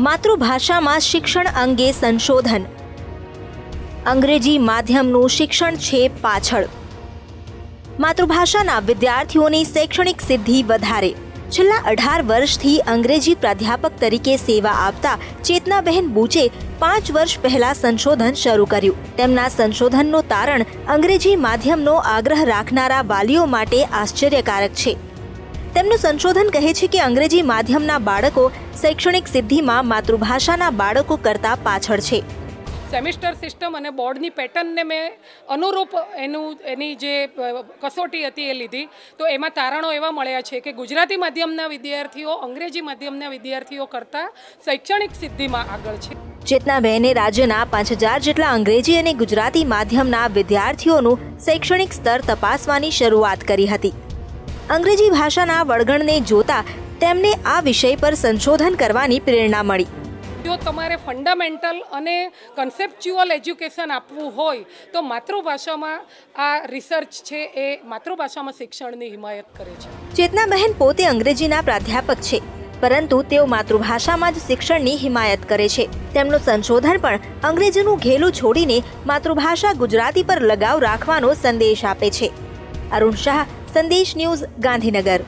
માતૃભાષામાં શિક્ષણ અંગે સંશોધન. અંગ્રેજી માધ્યમનું શિક્ષણ છે પાછળ. માતૃભાષાના વિદ્યાર્થીઓની શૈક્ષણિક સિદ્ધિ વધારે. છેલ્લા 18 વર્ષથી અંગ્રેજી પ્રાધ્યાપક તરીકે સેવા આપતા ચેતનાબહેન બુચે 5 વર્ષ પહેલા સંશોધન શરૂ કર્યું. તેમના સંશોધનનું તારણ અંગ્રેજી માધ્યમનો આગ્રહ રાખનારા વાલીઓ માટે આશ્ચર્યકારક છે. તેમનું સંશોધન કહે છે કે અંગ્રેજી માધ્યમના બાળકો શૈક્ષણિક સિદ્ધિમાં માતૃભાષાના બાળકો કરતાં પાછળ છે. સેમિસ્ટર સિસ્ટમ અને બોર્ડની પેટર્નને મેં અનુરૂપ એની જે કસોટી હતી એ લીધી, તો એમાં તારણો એવા મળ્યા છે કે ગુજરાતી માધ્યમના વિદ્યાર્થીઓ અંગ્રેજી માધ્યમના વિદ્યાર્થીઓ કરતાં શૈક્ષણિક સિદ્ધિમાં આગળ છે. ચેતનાબહેને રાજ્યના 5000 જેટલા અંગ્રેજી અને ગુજરાતી માધ્યમના વિદ્યાર્થીઓનું શૈક્ષણિક સ્તર તપાસવાની શરૂઆત કરી હતી. અંગ્રેજી ભાષાના વળગણને જોતા તેમને આ વિષય પર સંશોધન કરવાની પ્રેરણા મળી. જો તમારે ફંડામેન્ટલ અને કન્સેપ્ચ્યુઅલ એજ્યુકેશન આપવું હોય તો માતૃભાષામાં આ રિસર્ચ છે એ માતૃભાષામાં શિક્ષણની હિમાયત કરે છે. ચેતનાબહેન પોતે અંગ્રેજીના પ્રાધ્યાપક છે, પરંતુ તેઓ માતૃભાષામાં જ શિક્ષણની હિમાયત કરે છે. તેમનું સંશોધન પણ અંગ્રેજીનું ઘેલું છોડીને માતૃભાષા ગુજરાતી પર લગાવ રાખવાનો સંદેશ આપે છે. અરુણ શાહ, સંદેશ ન્યૂઝ, ગાંધીનગર.